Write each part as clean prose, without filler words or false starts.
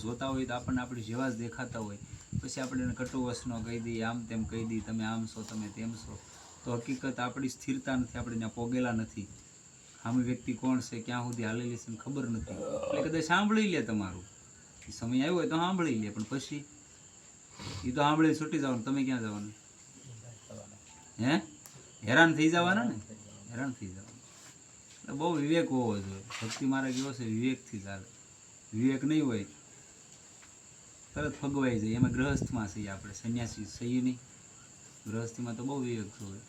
જોતા હોય તો આપણને આપણી જેવા જ દેખાતા હોય, પછી આપણે એને કટુ વચનો કહી દઈએ, આમ તેમ કહી દઈએ, તમે આમ છો, તમે તેમ છો, તો હકીકત આપણી સ્થિરતા નથી, આપણે ત્યાં પોગેલા નથી. સામે વ્યક્તિ કોણ છે, ક્યાં સુધી હાલેલી છે ખબર નથી. એટલે કદાચ સાંભળી લે, તમારું સમય આવ્યો હોય તો સાંભળી લે, પણ પછી એ તો સાંભળી છૂટી જવાનું, તમે ક્યાં જવાનું? હે હેરાન થઈ જવાના ને, હેરાન થઈ જવાનું. એટલે બહુ વિવેક હોવો જોઈએ. ભક્તિ માર્ગ એવો છે વિવેકથી ચાલે. વિવેક નહીં હોય તરત ફગવાઈ જાય. એમાં ગ્રહસ્થમાં છીએ આપણે, સંન્યાસી છીએ નહીં. ગ્રહસ્થીમાં તો બહુ વિવેક જોઈએ.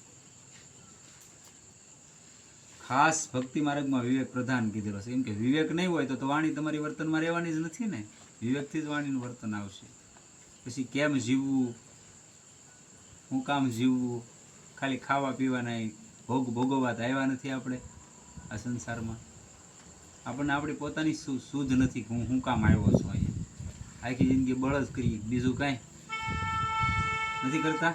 ખાસ ભક્તિ માર્ગમાં વિવેક પ્રધાન કીધેલો છે. એમ કે વિવેક નહીં હોય તો વાણી તમારી વર્તનમાં રહેવાની જ નથી ને. વિવેકથી જ વાણીનું વર્તન આવશે. પછી કેમ જીવવું, હું કામ જીવવું, ખાલી ખાવા પીવાના ભોગ ભોગવવા આવ્યા નથી આપણે આ સંસારમાં. આપણને આપણી પોતાની શુદ્ધ નથી કે હું કામ આવ્યો છું અહીંયા. આખી જિંદગી બળદ કરી, બીજું કાંઈ નથી કરતા.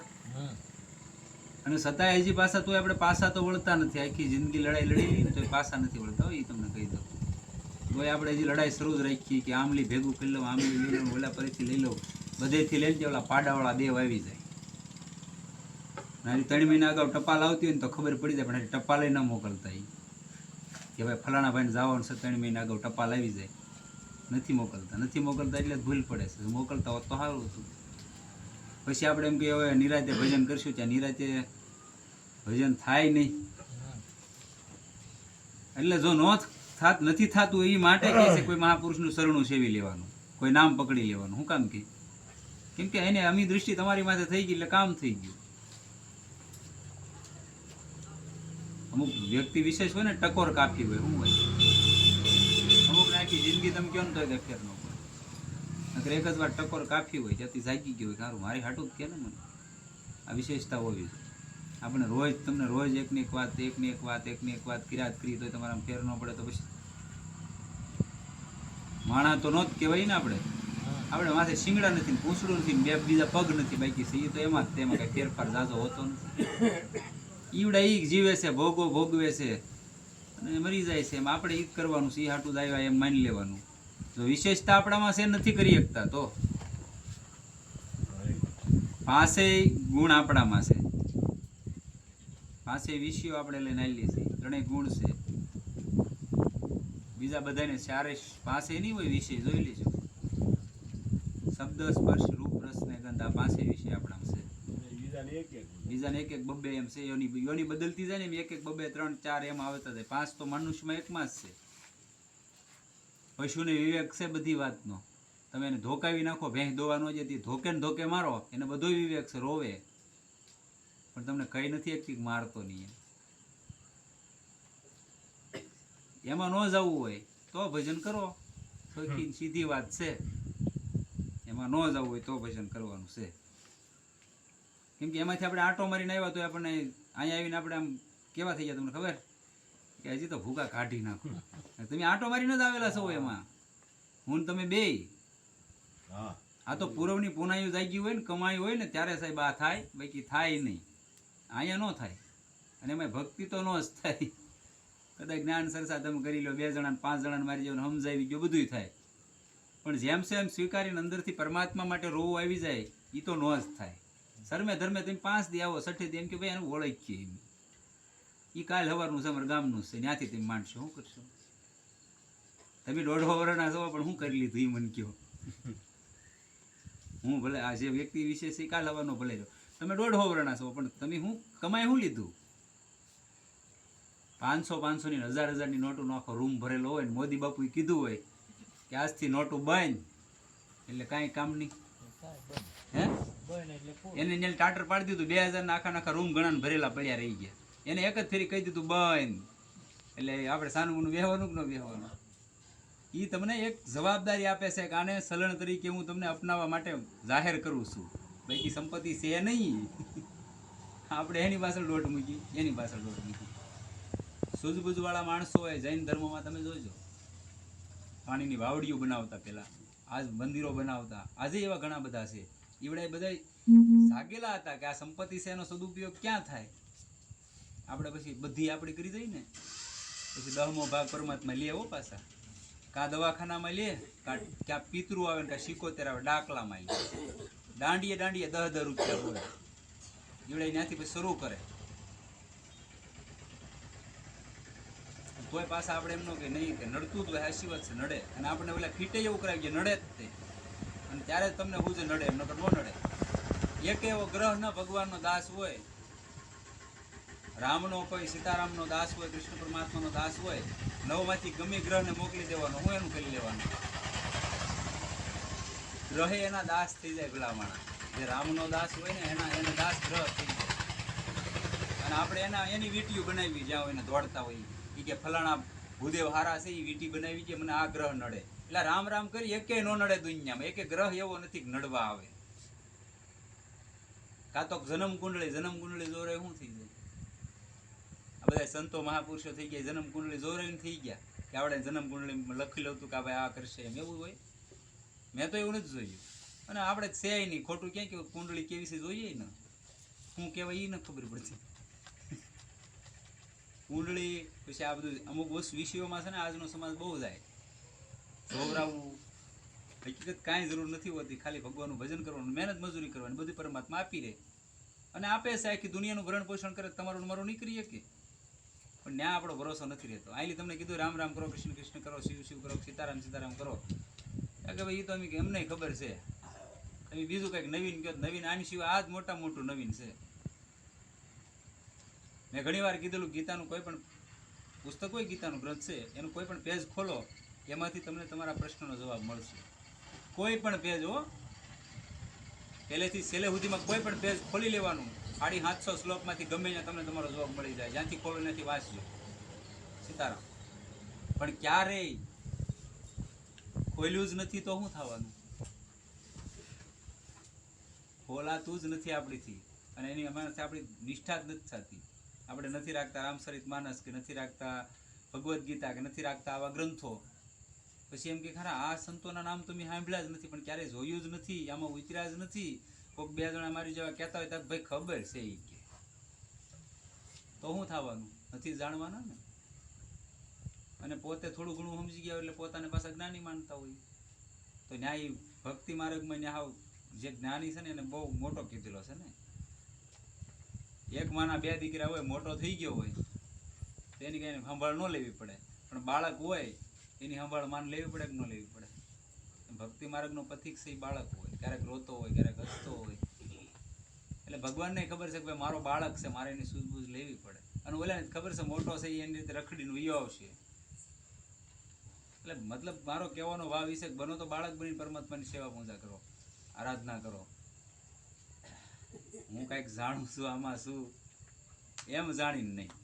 અને છતાંય હજી પાછા તો આપણે પાછા તો વળતા નથી. આખી જિંદગી લડાઈ લડી તો પાછા નથી વળતા હોય. એ તમને કહી દઉં. તોય આપણે હજી લડાઈ શરૂ જ રાખીએ કે આમલી ભેગું કરી લઉં, આમલી લઈ લઉં, ઓલા પરેથી લઈ લઉં, બધેથી લઈ જાય. ઓલા પાડાવાળા દેવ આવી જાય. નાની 3 મહિના અગાઉ ટપાલ આવતી હોય ને તો ખબર પડી જાય, પણ ટપાલે ન મોકલતા. એ કે ભાઈ ફલાણા ભાઈને જવાનું છે, 3 મહિના અગાઉ ટપાલ આવી જાય. નથી મોકલતા એટલે ભૂલ પડે છે. મોકલતા હોત તો સારું હતું. પછી આપણે એમ કે હવે નિરાતે ભજન કરશું, ત્યાં નિરાતે ભજન થાય નહીં. એટલે જો નથી થતું એ માટે કહે છે કોઈ મહાપુરુષનું શરણું સેવી લેવાનું, કોઈ નામ પકડી લેવાનું. શું કામ કે? કેમ કે એને અમી દૃષ્ટિ તમારી માથે થઈ ગઈ એટલે કામ થઈ ગયું. અમુક વ્યક્તિ વિશેષ હોય ને, ટકોર કાફી હોય. શું હોય? અમુક આખી જિંદગી તમે કહો ને તો ફેર ન પડે. નકર એક જ વાર ટકોર કાફી હોય, ત્યાંથી જાગી ગયું હોય, સારું મારી હાટું જ કે ને. મને આ વિશેષતા હોવી જોઈએ. આપણે તમને રોજ એકની એક વાત કર્યા જ કરી તો તમારા ફેર ન પડે તો પછી માણા તો નો જ કહેવાય ને. આપણે માથે શિંગડા નથી, પૂંછડું નથી, બે બીજા પગ નથી, બાકી છે એ તો એમાં જ તેમાં કઈ ફેરફાર જાજો હોતો નથી. ઈવડા ઈ જીવે છે, ભોગવે છે અને મરી જાય છે. એમ આપણે ઈ જ કરવાનું છે. એ હાટું જ આવ્યા એમ માની લેવાનું. જો વિશેષતા આપણામાં છે નથી કરી શકતા તો પાસે ગુણ આપણામાં છે, પાસે વિષયો આપણે લઈને આવીએ છીએ, 3 ગુણ છે. બીજા બધાને ચારે પાસે નહીં હોય વિષય. જોઈ લેજો, શબ્દ, સ્પર્શ, રૂપ, રસ ને ગંધ, આ 5 વિષય આપણામાં છે. બીજાને એક બબ્બે એમ છે. યોની બદલતી જાય ને એમ 1 2 3 4 એમ આવતા જાય. 5 તો મનુષ્યમાં એકમાં જ છે. પશુને વિવેક છે બધી વાતનો. તમે એને ધોકાવી નાખો, ભેંસ દોવા ન જતી, ધોકે ને ધોકે મારો, એને બધો વિવેક છે, રોવે, પણ તમને કઈ નથી એકથી મારતો નહીં. એમાં ન જવું હોય તો ભજન કરો. સીધી વાત છે. એમાં ન જવું હોય તો ભજન કરવાનું છે. કેમ કે એમાંથી આપણે આટો મારીને આવ્યા તો આપણને અહીંયા આવીને આપણે આમ કેવા થઈ ગયા તમને ખબર કે હજી તો ભૂકા કાઢી નાખો. તમે આટો મારીને જ આવેલા છો એમાં. હું તમે બે આ તો પૂરવની પુનાયું જાગી હોય ને, કમાઈ હોય ને ત્યારે સાહેબ આ થાય, બાકી થાય નહીં. અહીંયા ન થાય. અને એમાં ભક્તિ તો ન જ થાય. કદાચ જ્ઞાન સરસા તમે કરી લો, 2 જણાને 5 જણાને મારી જાવ, સમજાવી ગયો, બધું થાય. પણ જેમ છે એમ સ્વીકારીને અંદરથી પરમાત્મા માટે રોવું આવી જાય, એ તો ન જ થાય. શરમે ધર્મે તમે 5 દી આવો, 6 દી એમ કે ભાઈ એનું ઓળખીએ એમ. એ કાલ સવારનું છે, અમારા ગામનું છે, ત્યાંથી તમે માનશો. શું કરશો? તમે 1.5 વર્ષના છો પણ શું કરી લીધું એ મને કહો. હું ભલે આ જે વ્યક્તિ વિશે છે કાલ સવારનો ભલે રહ્યો, તમે 1.5 વર્ષના છો પણ તમે શું કમાય શું લીધું? 500 ની 1000 ની નોટો નો આખો રૂમ ભરેલો હોય ને મોદી બાપુએ કીધું હોય કે આજથી નોટો બંધ, એટલે કાંઈ કામ નહીં. હે એને ટાટર પાડી દીધું. 2000 ના આખા રૂમ ઘણા ભરેલા પડ્યા રહી ગયા. એને એક જ ફેરી કહી દીધું બંધ. એટલે આપણે સાનું બેહવાનું કે ન બેહવાનું? એ તમને એક જવાબદારી આપે છે કે આને સલણ તરીકે હું તમને અપનાવવા માટે જાહેર કરું છું. બાકી સંપત્તિ છે નહીં. આપણે એની પાછળ દોટ મૂકી, એની પાછળ દોટ મૂકી. સૂઝબૂઝવાળા માણસો હોય જૈન ધર્મમાં તમે જોજો, પાણીની વાવડીઓ બનાવતા પહેલા, આજ મંદિરો બનાવતા, આજે એવા ઘણા બધા છે. એવડા બધા જાગેલા હતા કે આ સંપત્તિ છે એનો સદુપયોગ ક્યાં થાય. આપણે પછી બધી આપણી કરી દઈ ને, પછી 10મો ભાગ પરમાત્મા લે આવો પાછા. કા દવાખાનામાં લે ક્યાં પિતરું આવે ને કાં સિકોતેર આવે ડાકલામાં લે દાંડીએ 10 રૂપિયા બોલે જીવડે ત્યાંથી પછી શરૂ કરે તોય પાછા આપણે એમ ન કે નહીં કે નડતું જ હોય હાચી વાત છે નડે અને આપણે ઓલા ફીટે એવું કરાવી કે નડે જ તે અને ત્યારે જ તમને હું જ નડે એમ નકર ન નડે એક એવો ગ્રહ ન ભગવાનનો દાસ હોય રામનો કોઈ સીતારામનો દાસ હોય કૃષ્ણ પરમાત્માનો દાસ હોય નવમાંથી ગમે ગ્રહને મોકલી દેવાનો હું એનું કરી લેવાનું ગ્રહે એના દાસ થઈ જાય પેલા માણા જે રામનો દાસ હોય ને એના દાસ ગ્રહ થઈ જાય અને આપણે એની વીટીઓ બનાવી જ્યાં એને દોડતા હોય એ કે ફલાણા ભૂદેવ હારા છે એ વીટી બનાવી છે મને આ ગ્રહ નડે એટલે રામ રામ કરી એકે નો નડે દુનિયામાં એકે ગ્રહ એવો નથી કે નડવા આવે કાં તો જન્મ કુંડળી જોરે શું થઈ જાય આ બધા સંતો મહાપુરુષો થઈ ગયા જન્મ કુંડળી જોરે થઈ ગયા કે આપણે જન્મ કુંડળી લખી લઉં કે ભાઈ આ કરશે એમ એવું હોય મેં તો એવું નથી જોયું અને આપણે છે નહીં ખોટું ક્યાં કે કુંડળી કેવી છે જોઈએ ને શું કહેવાય એ નથી ખબર પડતી કુંડળી પછી આ બધું અમુક વિષયોમાં છે ને આજનો સમાજ બહુ જાય જોવરાવવું હકીકત કાંઈ જરૂર નથી હોતી ખાલી ભગવાનનું ભજન કરવાનું મહેનત મજૂરી કરવાની બધી પરમાત્મા આપી રહે અને આપે છે આખી દુનિયાનું ભરણ પોષણ કરે તમારું મારું નીકળી શકે પણ ત્યાં આપણો ભરોસો નથી રહેતો આલી તમને કીધું રામ રામ કરો કૃષ્ણ કૃષ્ણ કરો શિવ શિવ કરો સીતારામ સીતારામ કરો કે ભાઈ એ તો અમે અમને ખબર છે તમે બીજું કંઈક નવીન કહો નવીન આની સિવાય આ જ મોટું નવીન છે મેં ઘણી વાર કીધેલું ગીતાનું કોઈ પણ પુસ્તક હોય ગીતાનું ગ્રંથ છે એનું કોઈ પણ પેજ ખોલો એમાંથી તમને તમારા પ્રશ્નનો જવાબ મળશે કોઈ પણ પેજ હો પહેલેથી છેલ્લે સુધીમાં કોઈ પણ પેજ ખોલી લેવાનું 750 શ્લોકમાંથી ગમે ત્યાં તમને તમારો જવાબ મળી જાય જ્યાંથી ખોલો ત્યાંથી વાંચજો સીતારામ પણ ક્યારેય ખોલ્યું જ નથી તો શું થવાનું ખોલાતું જ નથી આપણીથી અને એની અમારાથી આપણી નિષ્ઠા જ નથી થતી આપણે નથી રાખતા રામચરિત માનસ કે નથી રાખતા ભગવદ્ ગીતા કે નથી રાખતા આવા ગ્રંથો પછી એમ કે ખરા આ સંતોના નામ તો મેં સાંભળ્યા જ નથી પણ ક્યારેય જોયું જ નથી આમાં ઉતર્યા જ નથી કોઈક 2 જણા મારી જેવા કહેતા હોય તો ભાઈ ખબર છે એ કે તો શું થવાનું નથી જાણવાના ને અને પોતે થોડું ઘણું સમજી ગયા એટલે પોતાને પાછા જ્ઞાની માનતા હોય તો ન્યાય ભક્તિ માર્ગમાં ન્યા જે જ્ઞાની છે ને એને બહુ મોટો કીધેલો છે ને એક માના 2 દીકરા હોય મોટો થઈ ગયો હોય તેની કઈ સંભાળ ન લેવી પડે પણ બાળક હોય એની સંભાળ માન લેવી પડે કે ન લેવી પડે ભક્તિ માર્ગનો પથિક છે એ બાળક હોય ક્યારેક રોતો હોય ક્યારેક હસતો હોય એટલે ભગવાનને ખબર છે કે ભાઈ મારો બાળક છે મારે એની સૂઝબૂઝ લેવી પડે અને ઓલાને ખબર છે મોટો છે એની રીતે રખડીને વયો આવશે એટલે મતલબ મારો કહેવાનો ભાવ વિશે બનો તો બાળક બની પરમાત્માની સેવા પૂજા કરો આરાધના કરો હું કંઈક જાણું છું આમાં શું એમ જાણીને નહીં